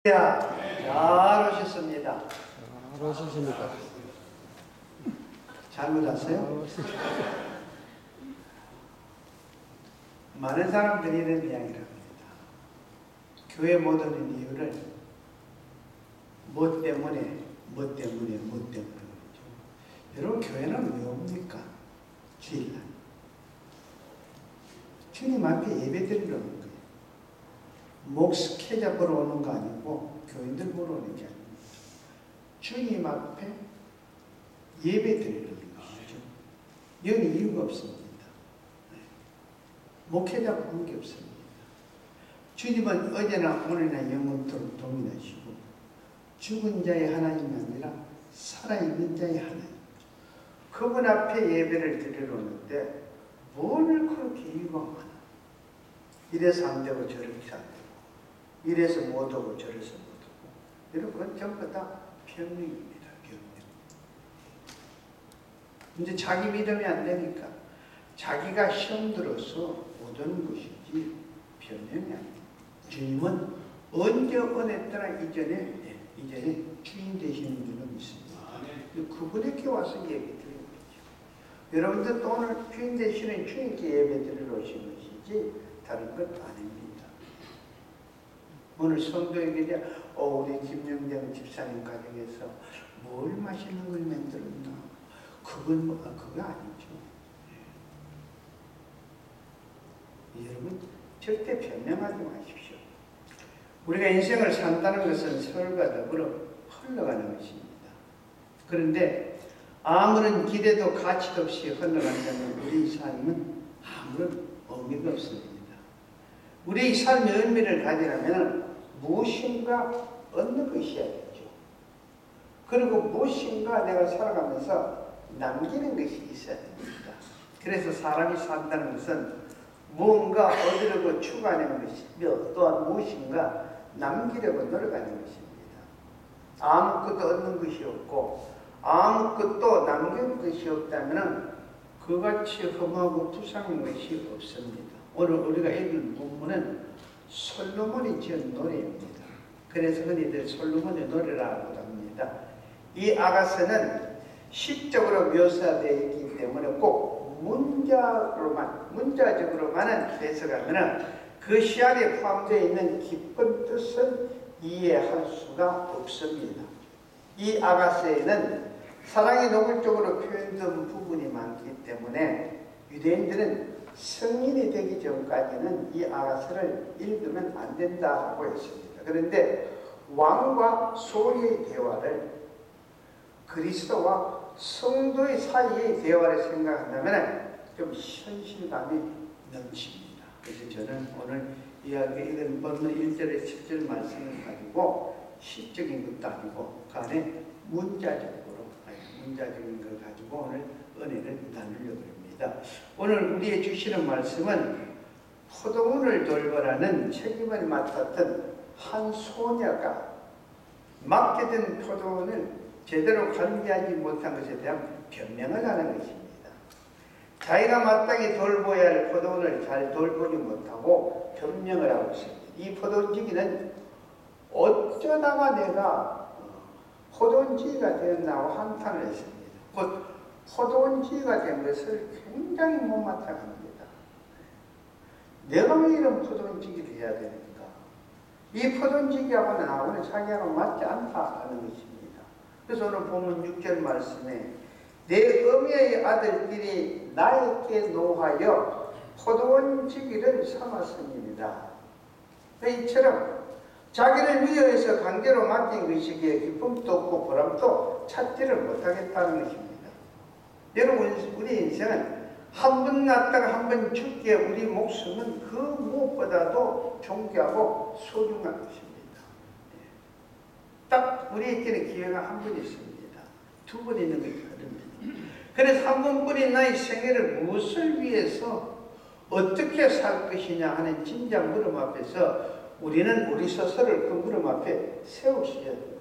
잘 오셨습니다. 잘 오셨습니까? 잘못 왔어요? 많은 사람들이 이런 이야기를 합니다. 교회 못 오는 이유를 뭐 때문에 그러죠. 여러분, 교회는 왜 옵니까? 주일날 주님 앞에 예배 드리러 오는 거예요. 목스케 잡으러 오는 거 아니고 교인들 보러 오는 게 아닙니다. 주님 앞에 예배 드리러 오는 것이죠. 이건 이유가 없습니다. 목회자 보는 게 없습니다. 주님은 어제나 오늘이나 영원토록 동일하시고 죽은 자의 하나님이 아니라 살아있는 자의 하나님. 그분 앞에 예배를 드리러 오는데 뭘 그렇게 이유가 많아. 이래서 안 되고 저렇게 안 되고 이래서 못 오고 저래서 못 오고. 여러분, 그건 전부 다 변명입니다. 변명. 이제 자기 믿음이 안 되니까 자기가 시험 들어서 못 오는 것이지 변명이 아닙니다. 주님은 언제 은혜 따라 이전에 주인 되시는 분은 있습니다. 그분에게 와서 예배 드리는 거죠. 여러분들 또 오늘 주인 되시는 주인께 예배 드리러 오신 것이지 다른 것 아닙니다. 오늘 성도에게 우리 김영정 집사님 가정에서 뭘 맛있는 걸 만들었나? 그거 아니죠. 여러분, 절대 변명하지 마십시오. 우리가 인생을 산다는 것은 서로가 더불어 흘러가는 것입니다. 그런데 아무런 기대도 가치도 없이 흘러간다면 우리 삶은 아무런 의미가 없습니다. 우리의 삶의 의미를 가지려면 무엇인가 얻는 것이어야 되죠. 그리고 무엇인가 내가 살아가면서 남기는 것이 있어야 됩니다. 그래서 사람이 산다는 것은 무언가 얻으려고 추구하는 것이며 또한 무엇인가 남기려고 노력하는 것입니다. 아무것도 얻는 것이 없고 아무것도 남기는 것이 없다면 그같이 험하고 투상한 것이 없습니다. 오늘 우리가 읽은 본문은 솔로몬이 지은 노래입니다. 그래서 흔히들 솔로몬의 노래라고 합니다. 이 아가서는 시적으로 묘사되어 있기 때문에 꼭 문자적으로만 해석하면 그 시 안에 포함되어 있는 깊은 뜻을 이해할 수가 없습니다. 이 아가서에는 사랑이 노골적으로 표현된 부분이 많기 때문에 유대인들은 성인이 되기 전까지는 이 아가서를 읽으면 안 된다고 했습니다. 그런데 왕과 소리의 대화를 그리스도와 성도의 사이의 대화를 생각한다면 좀 현실감이 넘칩니다. 그래서 저는 오늘 이야기는 본문 1절에 10절 말씀을 가지고 시적인 것도 아니고 그 안에 문자적인 걸 가지고 오늘 은혜를 나누려고 합니다. 오늘 우리의 주시는 말씀은 포도원을 돌보라는 책임을 맡았던 한 소녀가 맡겨진 포도원을 제대로 관리하지 못한 것에 대한 변명을 하는 것입니다. 자기가 마땅히 돌보아야 할 포도원을 잘 돌보지 못하고 변명을 하고 있습니다. 이 포도원지기는 어쩌다가 내가 포도원지기가 되었나고 한탄을 했습니다. 곧 포도원지기가 된 것을 굉장히 못마땅합니다. 내가 왜 이런 포도원지기를 해야 되는가? 이 포도원지기하고는 나하고는 자기하고 맞지 않다는 것입니다. 그래서 오늘 보면 6절 말씀에 내 어미의 아들들이 나에게 노하여 포도원지기를 삼았습니다. 이처럼 자기를 위협해서 강제로 맡긴 것이기에 기쁨도 없고 보람도 찾지를 못하겠다는 것입니다. 여러분, 우리 인생은 한 번 났다가 한 번 죽기에 우리 목숨은 그 무엇보다도 존귀하고 소중한 것입니다. 딱 우리에게는 기회가 한 번 있습니다. 두 번 있는 것이 다릅니다. 그래서 한 번뿐인 나의 생애를 무엇을 위해서 어떻게 살 것이냐 하는 진지한 물음 앞에서 우리는 우리 스스로를 그 물음 앞에 세우셔야 됩니다.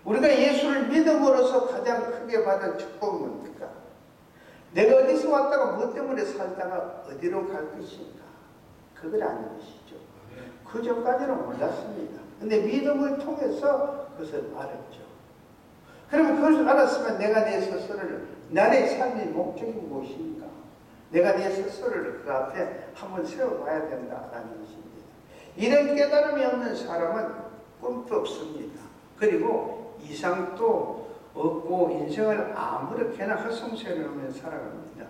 우리가 예수를 믿음으로써 가장 크게 받은 축복은 뭡니까? 내가 어디서 왔다가 무엇 때문에 살다가 어디로 갈 것인가? 그걸 아는 것이죠. 그 전까지는 몰랐습니다. 근데 믿음을 통해서 그것을 알았죠. 그러면 그것을 알았으면 내가 내 스스로를, 나의 삶의 목적이 무엇인가? 내가 내 스스로를 그 앞에 한번 세워봐야 된다라는 것입니다. 이런 깨달음이 없는 사람은 꿈도 없습니다. 그리고 이상도 없고 인생을 아무렇게나 헛성스러우며 살아갑니다.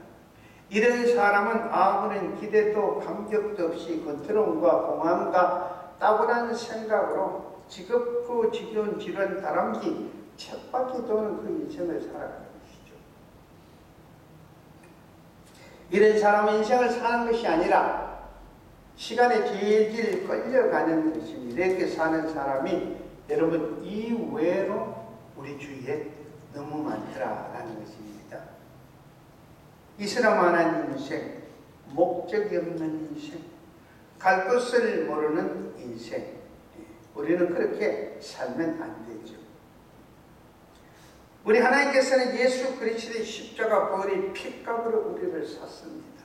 이런 사람은 아무런 기대도 감격도 없이 권태로움과 공황과 따분한 생각으로 지겹고 지겨운 지루한 다람쥐 쳇바퀴 도는 그 인생을 살아가는 것이죠. 이런 사람은 인생을 사는 것이 아니라 시간에 질질 끌려가는 것입니다. 이렇게 사는 사람이 여러분 이외로 우리 주위에 너무 많더라라는 것입니다. 이슬람만한 인생, 목적이 없는 인생, 갈 곳을 모르는 인생, 우리는 그렇게 살면 안 되죠. 우리 하나님께서는 예수 그리스도의 십자가 보혈의 피값으로 우리를 샀습니다.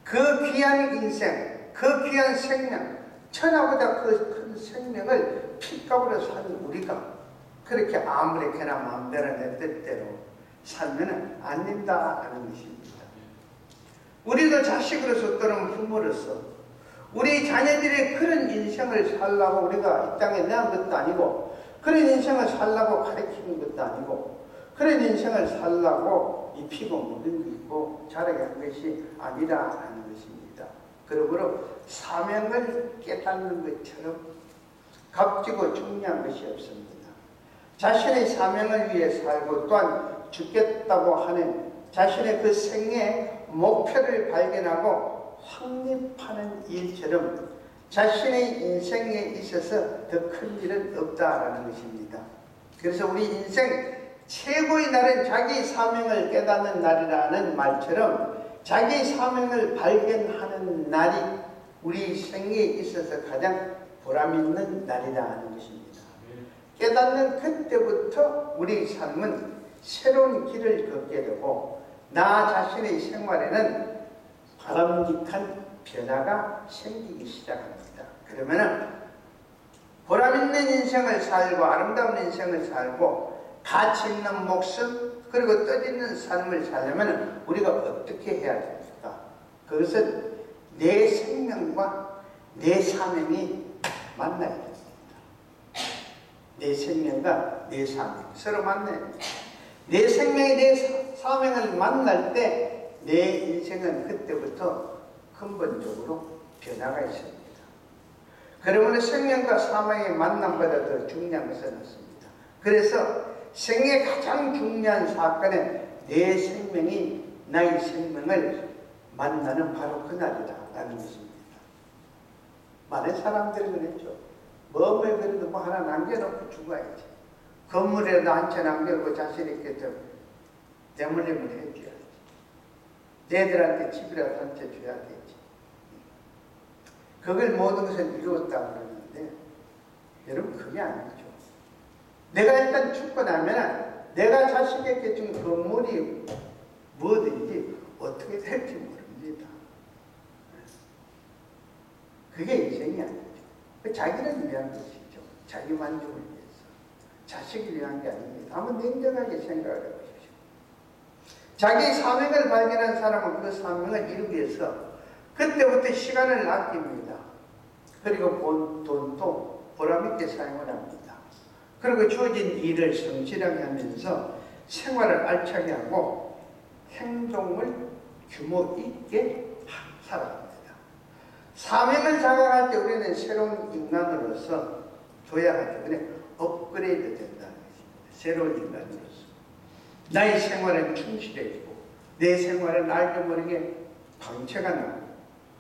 그 귀한 인생, 그 귀한 생명, 천하보다 그 큰 생명을 피값으로 산 우리가 그렇게 아무렇게나 마음대로 내 뜻대로 살면 안 된다는 것입니다. 우리도 자식으로서 또는 부모로서 우리 자녀들이 그런 인생을 살라고 우리가 이 땅에 내한 것도 아니고, 그런 인생을 살라고 가르치는 것도 아니고, 그런 인생을 살라고 입히고 먹이고 자라게 한 것이 아니라는 것입니다. 그러므로 사명을 깨닫는 것처럼 값지고 중요한 것이 없습니다. 자신의 사명을 위해 살고 또한 죽겠다고 하는 자신의 그 생애의 목표를 발견하고 확립하는 일처럼 자신의 인생에 있어서 더 큰 일은 없다라는 것입니다. 그래서 우리 인생 최고의 날은 자기 사명을 깨닫는 날이라는 말처럼 자기 사명을 발견하는 날이 우리 생애에 있어서 가장 보람있는 날이라는 것입니다. 깨닫는 그때부터 우리 삶은 새로운 길을 걷게 되고 나 자신의 생활에는 바람직한 변화가 생기기 시작합니다. 그러면은 보람있는 인생을 살고 아름다운 인생을 살고 가치 있는 목숨 그리고 뜻있는 삶을 살려면 우리가 어떻게 해야 됩니까? 그것은 내 생명과 내 사명이 만나야 됩니다. 내 생명과 내 사명 서로 만나야 됩니다. 내 생명이 내 사명을 만날 때 내 인생은 그때부터 근본적으로 변화가 있습니다. 그러므로 생명과 사명의 만남보다 더 중요한 것은 없습니다. 그래서 생애의 가장 중요한 사건은 내 생명이 나의 생명을 만나는 바로 그날이다라는 것입니다. 많은 사람들이 그랬죠. 몸을 그래도 뭐 하나 남겨놓고 죽어야지. 건물에도 한 채 남겨놓고 자신 있게 좀 대물림을 해줘야지. 내들한테 집이라도 한 채 줘야 되지. 그걸 모든 것을 이루었다고 그러는데 여러분 그게 아니죠. 내가 일단 죽고 나면 내가 자식에게 준 건물이 뭐든지 어떻게 될지 모릅니다. 그게 인생이 아니죠. 자기를 위한 것이죠. 자기 만족을 위해서. 자식을 위한 게 아닙니다. 한번 냉정하게 생각을 해보십시오. 자기 사명을 발견한 사람은 그 사명을 이루기 위해서 그때부터 시간을 아낍니다. 그리고 돈도 보람있게 사용을 합니다. 그리고 주어진 일을 성실하게 하면서 생활을 알차게 하고 행동을 규모 있게 살아갑니다. 사명을 자각할 때 우리는 새로운 인간으로서 줘야 하기 때문에 업그레이드 된다는 것입니다. 새로운 인간으로서. 나의 생활은 충실해지고 내 생활은 알게 모르게 광채가 나고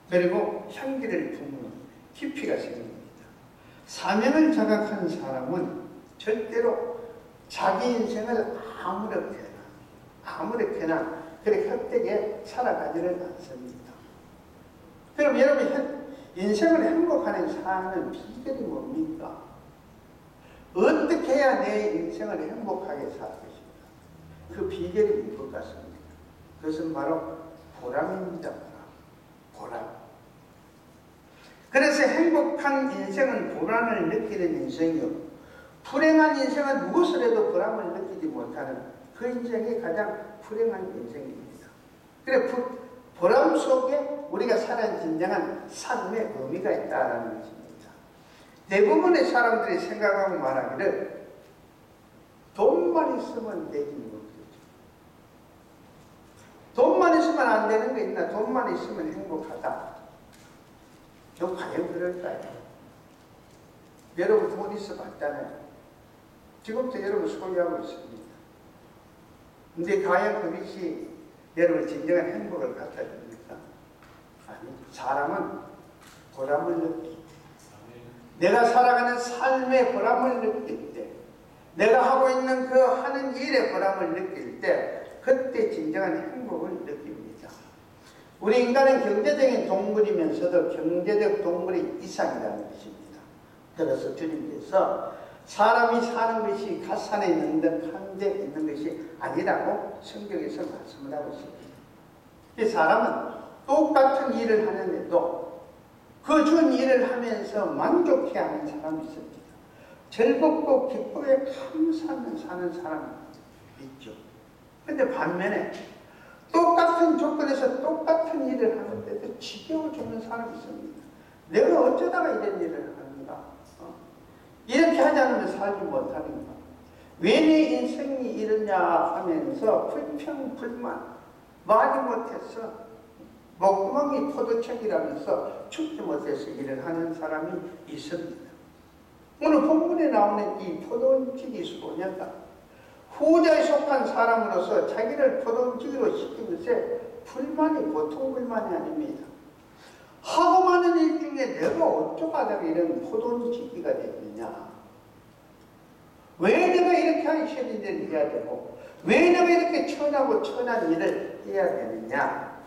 그리고 향기를 품는 깊이가 생깁니다. 사명을 자각한 사람은 절대로 자기 인생을 아무렇게나 그렇게 헛되게 살아가지는 않습니다. 그럼 여러분 인생을 행복하게 사는 비결이 뭡니까? 어떻게 해야 내 인생을 행복하게 살 것인가? 그 비결이 무엇 같습니까? 그것은 바로 보람입니다. 보람. 그래서 행복한 인생은 불안을 느끼는 인생이요, 불행한 인생은 무엇을 해도 보람을 느끼지 못하는 그 인생이 가장 불행한 인생입니다. 그래 보람 속에 우리가 살아야 진정한 삶의 의미가 있다는 것입니다. 대부분의 사람들이 생각하고 말하기를 돈만 있으면 되지 못하죠. 돈만 있으면 안 되는 거 있나? 돈만 있으면 행복하다. 저 과연 그럴까요? 여러분 돈 있어 봤잖아요. 지금도 여러분 소유하고 있습니다. 근데 과연 그것이 여러분 진정한 행복을 갖다 줍니까? 아니, 사람은 보람을 느낄 때, 내가 살아가는 삶의 보람을 느낄 때, 내가 하고 있는 그 하는 일의 보람을 느낄 때, 그때 진정한 행복을 느낍니다. 우리 인간은 경제적인 동물이면서도 경제적 동물의 이상이라는 것입니다. 그래서 주님께서 사람이 사는 것이 갓산에 있는 듯 한데 있는 것이 아니라고 성경에서 말씀을 하고 있습니다. 이 사람은 똑같은 일을 하는데도 그 준 일을 하면서 만족해하는 사람이 있습니다. 즐겁고 기쁘게 감사하며 사는 사람이 있죠. 그런데 반면에 똑같은 조건에서 똑같은 일을 하는데도 지겨워 죽는 사람이 있습니다. 내가 어쩌다가 이런 일을 하는가? 이렇게 하지 않으면 살지 못하는가? 왜 내 인생이 이러냐 하면서 불평, 불만, 말이 못해서 목구멍이 포도책이라면서 죽지 못해서 일을 하는 사람이 있습니다. 오늘 본문에 나오는 이 포도원지기 소녀가 후자에 속한 사람으로서 자기를 포도원지기로 시킨 것에 불만이 보통 불만이 아닙니다. 하고 많은 일 중에 내가 어쩌다가 이런 포도원지기가 됐느냐? 왜 내가 이렇게 하기 싫은 일을 해야 되고 왜 내가 이렇게 천하고 천한 일을 해야 되느냐?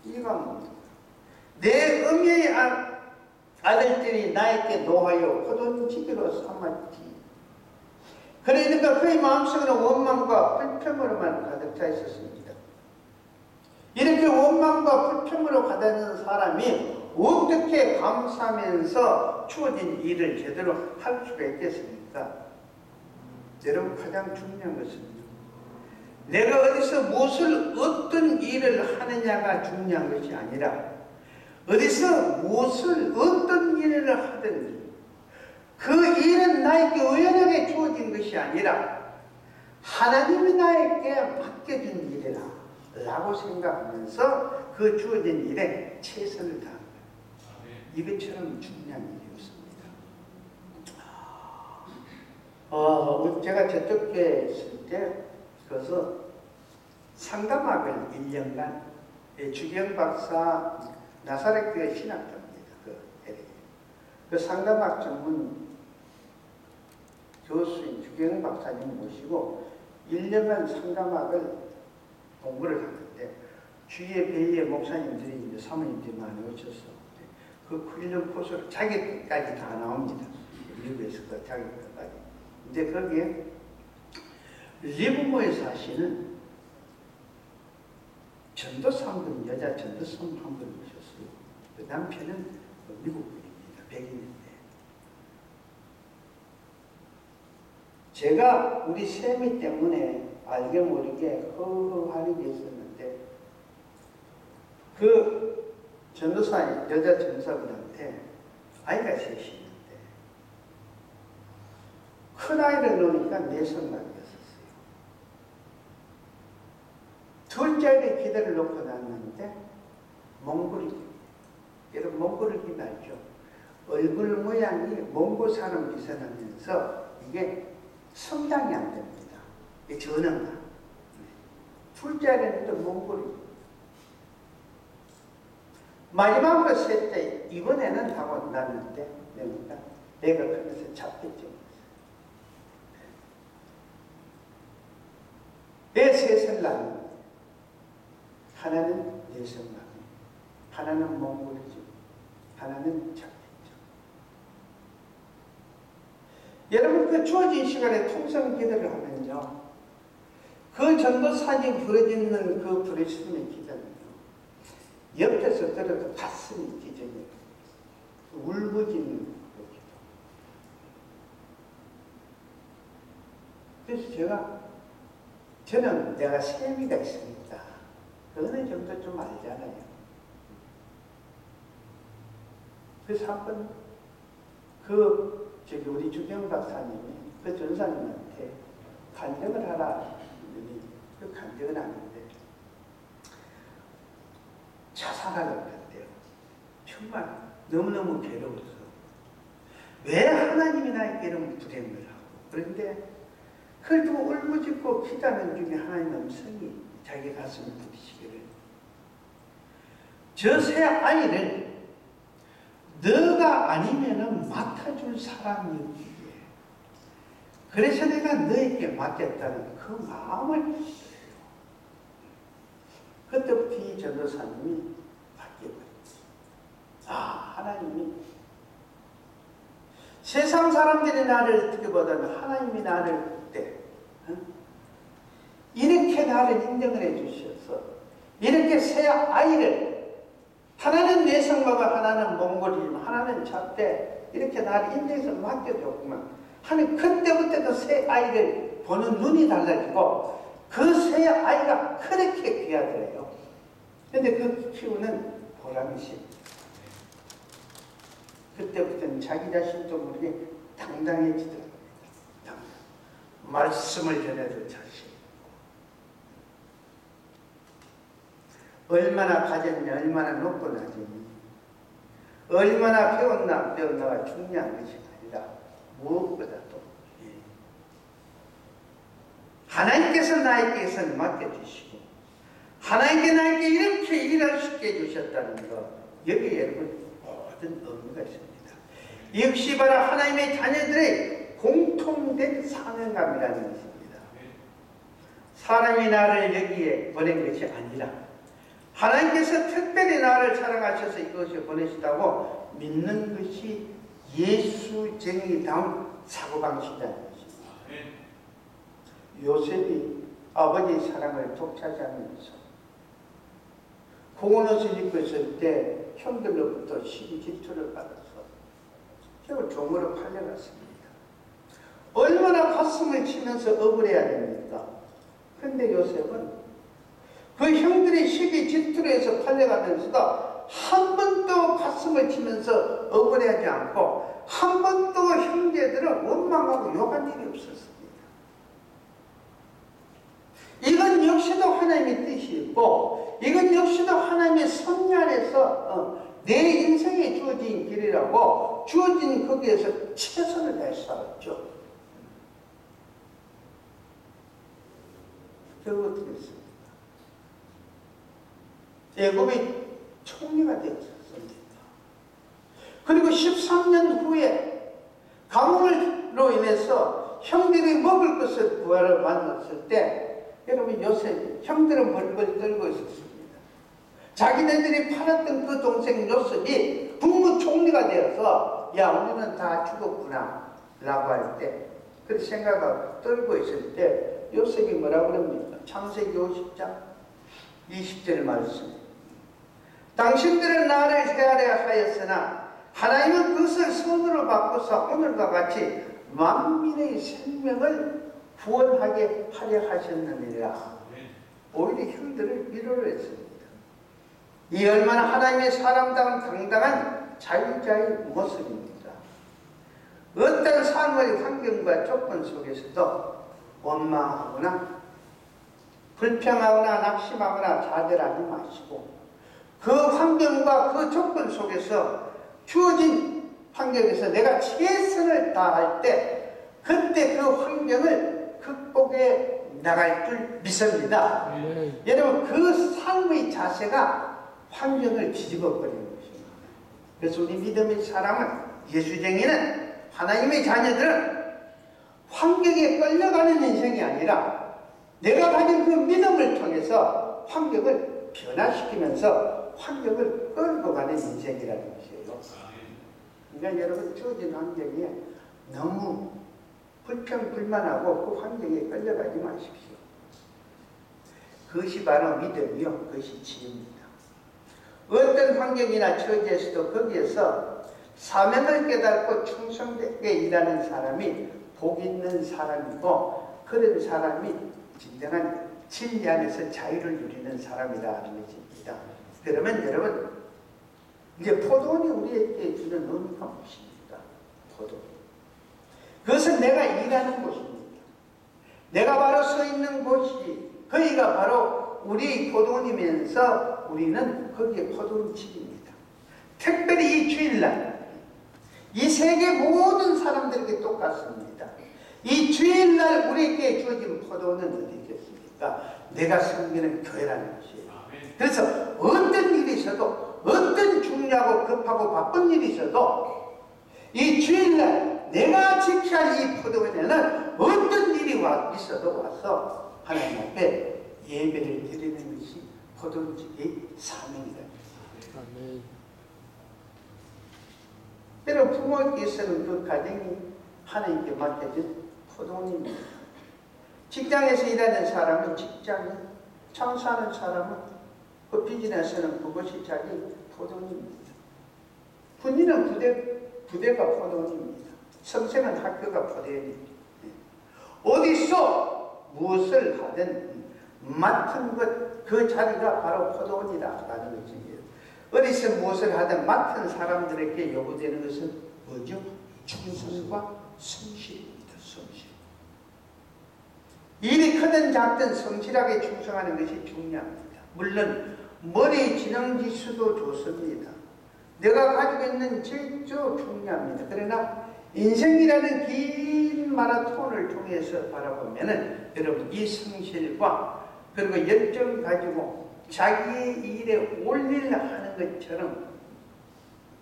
이유가 뭡니까? 내 음의 아들들이 나에게 노하여 포도원지기로 삼았지. 그러니까 그의 마음속에는 원망과 불평으로만 가득 차 있었습니다. 이렇게 원망과 불평으로 가득 있는 사람이 어떻게 감사하면서 주어진 일을 제대로 할 수가 있겠습니까? 여러분, 가장 중요한 것은 내가 어디서 무엇을 어떤 일을 하느냐가 중요한 것이 아니라 어디서 무엇을 어떤 일을 하든지 그 일은 나에게 우연하게 주어진 것이 아니라 하나님이 나에게 맡겨준 일이라 라고 생각하면서 그 주어진 일에 최선을 다하는 거예요. 이것처럼 중요한 일이 없습니다. 제가 저쪽에 있을 때 그래서 상담학을 1년간 주경 박사 나사렛교회 신학교입니다. 그 상담학 전문 교수인 주경 박사님 모시고 1년간 상담학을 공부를 하는데 주위에 배의 목사님들이 이제 사모님들이 많이 오셔서 그 훈련 코스를 자격까지 다 나옵니다. 미국에서 그 자격까지. 근데 거기에 리버모에 사시는 전도사 한 분, 여자 전도사 한 분 오셨어요. 그 남편은 미국 분입니다. 백인인데. 제가 우리 세미 때문에 알게 모르게 허허하는 게 있었는데 그 전도사, 여자 전도사분한테 아이가 셋이 있는데 큰아이를 놓으니까 내성각이었었어요. 둘째를 기대를 놓고 났는데 몽골이, 여러분 몽골이 알죠? 얼굴 모양이 몽골 사람 비슷하면서 이게 성장이 안 됩니다. 이게 전형가. 둘째는 또 몽골이. 마지막으로 셋째, 이번에는 하고 났는데 내가 그래서 잡혔죠. 내 셋을 낳는 하나는 내성마비, 하나는 몽골이죠. 하나는 잡혔죠. 여러분, 그 주어진 시간에 통성 기도를 하면요, 그 전도사님 부르짖는 그 부르짖음의 기도는요, 옆에서 들어도 가슴이 찢어져요. 울부짖는 기도. 그래서 저는 내가 세미가 있습니다. 어느 정도 좀 알잖아요. 그래서 한번 우리 주경 박사님이 그 전사님한테 간증을 하라 했더니 그 간증을 하는데 자살하려고 했대요. 정말 너무너무 괴로워서 왜 하나님이 나에게 이런 불행을 하고, 그런데 그걸 두고 울부짖고 기도하는 중에 하나님의 음성이 자기 가슴을 부딪히기를, 저 새 아이를 너가 아니면은 맡아줄 사람이 없기에 그래서 내가 너에게 맡겼다는 그 마음을 주세요. 그때부터 이 전도사님이 바뀌어버렸지. 하나님이 세상 사람들이 나를 어떻게 보다는 하나님이 나를 볼 이렇게 나를 인정을 해주셔서 이렇게 새 아이를, 하나는 내성마가 하나는 몽골이지만 하나는 잡대, 이렇게 나를 인정해서 맡겨줬구만 하는, 그때부터 그 새 아이를 보는 눈이 달라지고 그 새 아이가 그렇게 귀하더래요. 근데 그 키우는 보람이 있습니다. 그때부터는 자기 자신도 모르게 당당해지더랍니다. 말씀을 전해줄 자신. 얼마나 가졌냐, 얼마나 높고 낮으니, 얼마나 배웠나가 중요한 것이 아니라 무엇보다도 하나님께서 나에게서 맡겨주시고 하나님께 나에게 이렇게 일할 수 있게 해주셨다는 것, 여기에 여러분 모든 의미가 있습니다. 역시 바로 하나님의 자녀들의 공통된 사명감이라는 것입니다. 사람이 나를 여기에 보낸 것이 아니라 하나님께서 특별히 나를 사랑하셔서 이것을 보내시다고 믿는 것이 예수쟁이다운 사고방식이라는 것입니다. 요셉이 아버지의 사랑을 독차지하면서 공원옷을 입고 있을 때 형들로부터 시기 질투를 받아서 결국 종으로 팔려갔습니다. 얼마나 가슴을 치면서 억울해야 됩니까? 그런데 요셉은 그 형들의 시기 질투로 해서 팔려가면서도 한 번도 가슴을 치면서 억울해하지 않고 한 번도 형제들을 원망하고 욕한 일이 없었습니다. 이건 역시도 하나님의 뜻이고 이건 역시도 하나님의 섭리 안에서 내 인생에 주어진 길이라고 주어진 거기에서 최선을 다해 살았죠. 결국 어떻게 했습니까? 애굽의 총리가 되었습니다. 그리고 13년 후에 가뭄으로 인해서 형들이 먹을 것을 구하러 만났을 때 여러분 요셉, 형들은 벌벌 떨고 있었습니다. 자기네들이 팔았던 그 동생 요셉이 국무총리가 되어서 야 우리는 다 죽었구나 라고 할 때 그렇게 생각하고 떨고 있을 때 요셉이 뭐라고 그럽니까? 창세기 50장 20절 말씀. 당신들은 나를 헤아려 하였으나 하나님은 그것을 손으로 바꿔서 오늘과 같이 만민의 생명을 구원하게 하려 하셨느니라. 오히려 형들을 위로를 했습니다. 이 얼마나 하나님의 사람다운 당당한 자유자의 모습입니다. 어떤 삶의 환경과 조건 속에서도 원망하거나 불평하거나 낙심하거나 좌절하지 마시고 그 환경과 그 조건 속에서 주어진 환경에서 내가 최선을 다할 때 그때 그 환경을 극복해 나갈 줄 믿습니다. 여러분 그 삶의 자세가 환경을 뒤집어 버리는 것입니다. 그래서 우리 믿음의 사람은 예수쟁이는 하나님의 자녀들은 환경에 끌려가는 인생이 아니라 내가 가진 그 믿음을 통해서 환경을 변화시키면서 환경을 끌고 가는 인생이라는 것이에요. 그러니까 여러분 주어진 환경에 너무 불평불만하고 그 환경에 끌려가지 마십시오. 그것이 바로 믿음이요. 그것이 지혜입니다. 어떤 환경이나 처지에서도 거기에서 사명을 깨닫고 충성되게 일하는 사람이 복 있는 사람이고, 그런 사람이 진정한 진리 안에서 자유를 누리는 사람이라는 것입니다. 그러면 여러분, 이제 포도원이 우리에게 주는 의미가 무엇입니까? 포도원. 그것은 내가 일하는 곳입니다. 내가 바로 서 있는 곳이, 거기가 바로 우리의 포도원이면서 우리는 거기에 포도원집입니다. 특별히 이 주일날, 이 세계 모든 사람들에게 똑같습니다. 이 주일날 우리에게 주어진 포도원은 어디겠습니까? 내가 섬기는 교회라는 것이에요. 그래서 어떤 일이 있어도, 어떤 중요하고 급하고 바쁜 일이 있어도 이 주일날 내가 지켜야 할 이 포도원에는 어떤 일이 있어도 와서 하나님 앞에 예배를 드리는 것이 포도원집의 사명이다. 아멘. 때로 부모께서는 그 가정이 하나님께 맡겨진 포도원입니다. 직장에서 일하는 사람은 직장이, 장사하는 사람은 그 비즈니스는 그것이 자기 포도원입니다. 군인은 부대가 포도원입니다. 선생은 학교가 포도원입니다. 어디서 무엇을 하든 맡은 것, 그 자리가 바로 포도원이라는 것입니다. 어디서 무엇을 하든 맡은 사람들에게 요구되는 것은 뭐죠? 충성과 성실입니다. 성실. 일이 크든 작든 성실하게 충성하는 것이 중요합니다. 물론 머리 지능지수도 좋습니다. 내가 가지고 있는 질도 중요합니다. 그러나 인생이라는 긴 마라톤을 통해서 바라보면은 여러분 이 성실과 그리고 열정 가지고 자기의 일에 올리려 하는 것처럼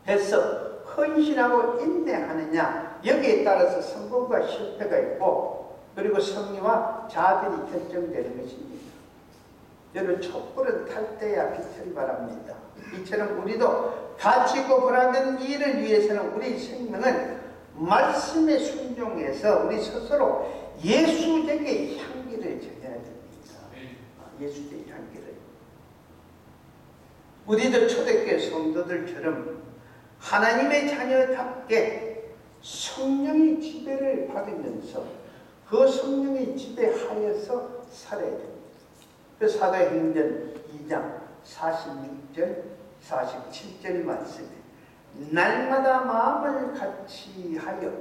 해서 헌신하고 인내하느냐, 여기에 따라서 성공과 실패가 있고 그리고 승리와 자들이 결정되는 것입니다. 여러분 촛불은 탈 때야 빛을 바랍니다. 이처럼 우리도 가치 있고 보람된 일을 위해서는 우리 생명은 말씀에 순종해서 우리 스스로 예수적인 향기를 전해야 됩니다. 예수적인 향기를. 우리도 초대교회 성도들처럼 하나님의 자녀답게 성령의 지배를 받으면서 그 성령의 지배하여서 살아야 됩니다. 그 사도행전 2장 46절 47절 말씀에 날마다 마음을 같이 하여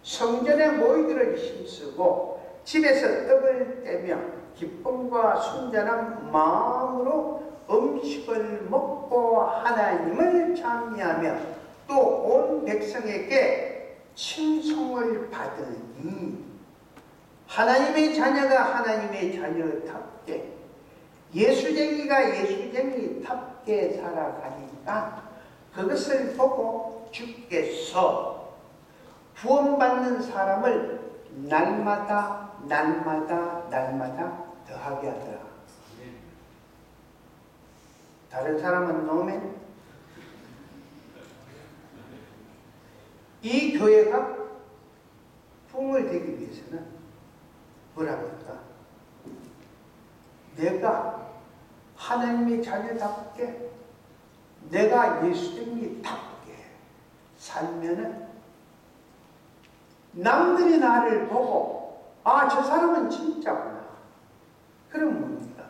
성전에 모이기를 힘쓰고 집에서 떡을 떼며 기쁨과 순전한 마음으로 음식을 먹고 하나님을 찬미하며 또 온 백성에게 칭송을 받으니, 하나님의 자녀가 하나님의 자녀답게, 예수쟁이가 예수쟁이답게 살아가니까 그것을 보고 주께서 구원받는 사람을 날마다 더하게 하더라. 다른 사람은 노멘. 이 교회가 붕을 되기 위해서는 뭐랍니까? 내가 하나님의 자녀답게, 내가 예수님답게 살면은 남들이 나를 보고 아, 저 사람은 진짜구나. 그럼 뭡니까?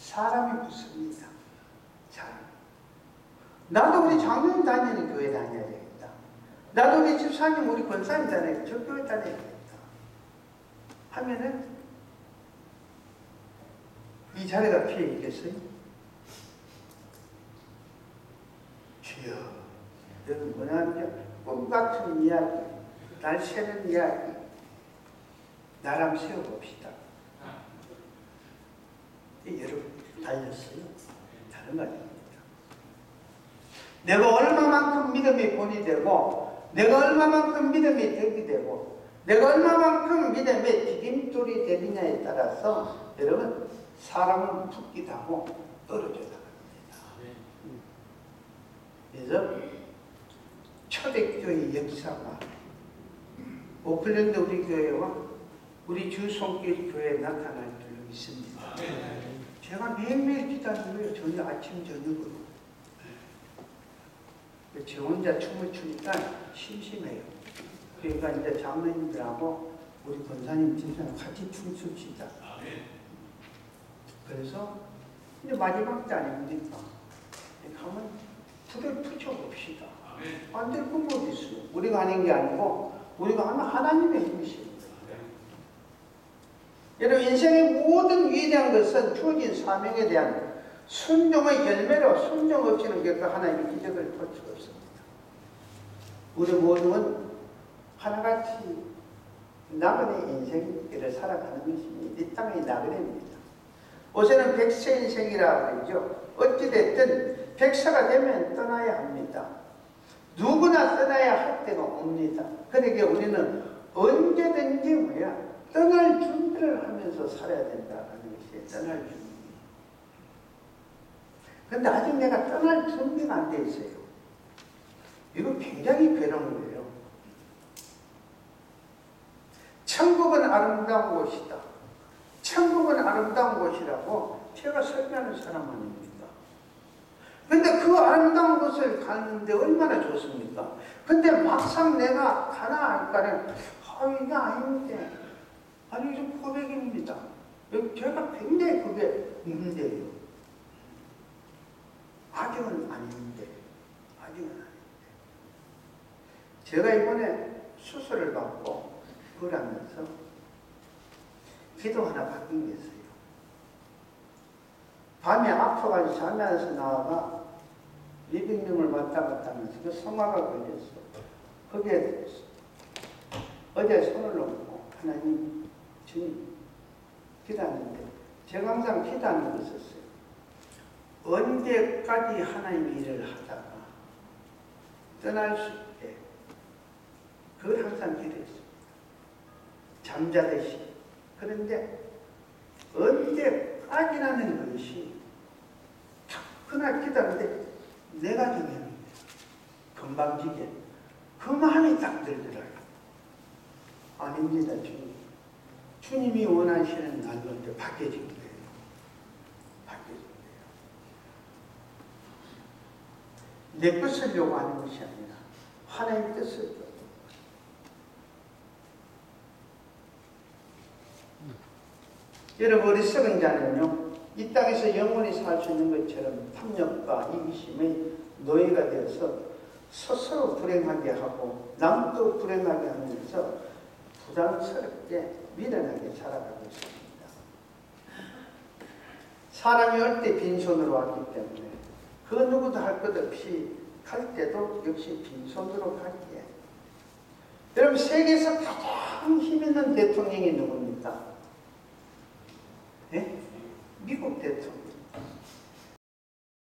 사람이 붙습니다. 사람. 나도 우리 장로님 다니는 교회 다녀야 되겠다. 나도 우리 집사님, 우리 권사님 다녀야 저 교회 다녀야 되겠다. 하면은 이 자리가 피해 있겠어요? 주여, 여러분 뭐냐면 꿈같은 이야기, 날 새는 이야기, 나랑 세워봅시다. 여러분 달렸어요? 다른 거 아닙니다. 내가 얼마만큼 믿음이 본이 되고, 내가 얼마만큼 믿음이 덕이 되고, 내가 얼마만큼 믿음의 디딤돌이 되느냐에 따라서 여러분 사람은 붙기도 하고 떨어져 나갑니다. 그래서 초대교회 역사가 오클랜드 우리 교회와 우리 주송길 교회에 나타날 줄로 믿습니다. 제가 매일매일 기도하는 거예요. 저녁, 아침, 저녁으로. 저 혼자 춤을 추니까 심심해요. 그러니까 이제 장로님들하고 우리 권사님 집사님 같이 춤춥시다. 그래서 이제 마지막 때 아닙니까? 가면 불을 붙여봅시다. 안 될 건 뭐 있어요. 우리가 하는 게 아니고 우리가 하면 하나님의 힘이십니다. 여러분 인생의 모든 위대한 것은 주어진 사명에 대한 순종의 열매로 순종 없이는 결코 하나님의 기적을 볼 수가 없습니다. 우리 모두는 하나같이 나그네 인생을 살아가는 것입니다. 이 땅의 나그네입니다. 요새는 백세 인생이라고 그러죠. 어찌됐든 백세가 되면 떠나야 합니다. 누구나 떠나야 할 때가 옵니다. 그러니까 우리는 언제든지 떠날 준비를 하면서 살아야 된다는 것이 떠날 준비. 근데 아직 내가 떠날 준비가 안 돼 있어요. 이거 굉장히 괴로운 거예요. 천국은 아름다운 곳이다. 천국은 아름다운 곳이라고 제가 설명하는 사람 아닙니까? 근데 그 아름다운 곳을 가는데 얼마나 좋습니까? 근데 막상 내가 가나 할까는 이게 아닌데 아니 좀 고백입니다. 제가 굉장히 그게 문제예요. 아직은 아닌데 제가 이번에 수술을 받고 그러면서 기도 하나 바뀐 게 있어요. 밤에 아파가지고 잠이 안 와서 나와가 리빙룸을 왔다 갔다 하면서 그 성화가 걸렸어. 거기에 어제 손을 놓고 하나님 주님 기도하는데 제가 항상 기도하는 게 있었어요. 언제까지 하나님의 일을 하다가 떠날 수 있게 그걸 항상 기도했습니다. 잠자듯이. 그런데 언제까지라는 것이 그날 기도하는데 내가 정했는데 금방지게 그 마음이 딱 들더라고요. 아닙니다 주님. 주님이 원하시는 날로 이제 바뀌어진 거예요. 내 것을 요구하는 것이 아니라 하나님의 뜻을 요구하는 것입니다. 여러분 어리석은 자는요 이 땅에서 영원히 살 수 있는 것처럼 탐욕과 이기심의 노예가 되어서 스스로 불행하게 하고 남도 불행하게 하면서 부담스럽게 미련하게 살아가고 있습니다. 사람이 올 때 빈손으로 왔기 때문에 그 누구도 할 것 없이 갈 때도 역시 빈손으로 가기에 여러분 세계에서 가장 힘있는 대통령이 누굽니까?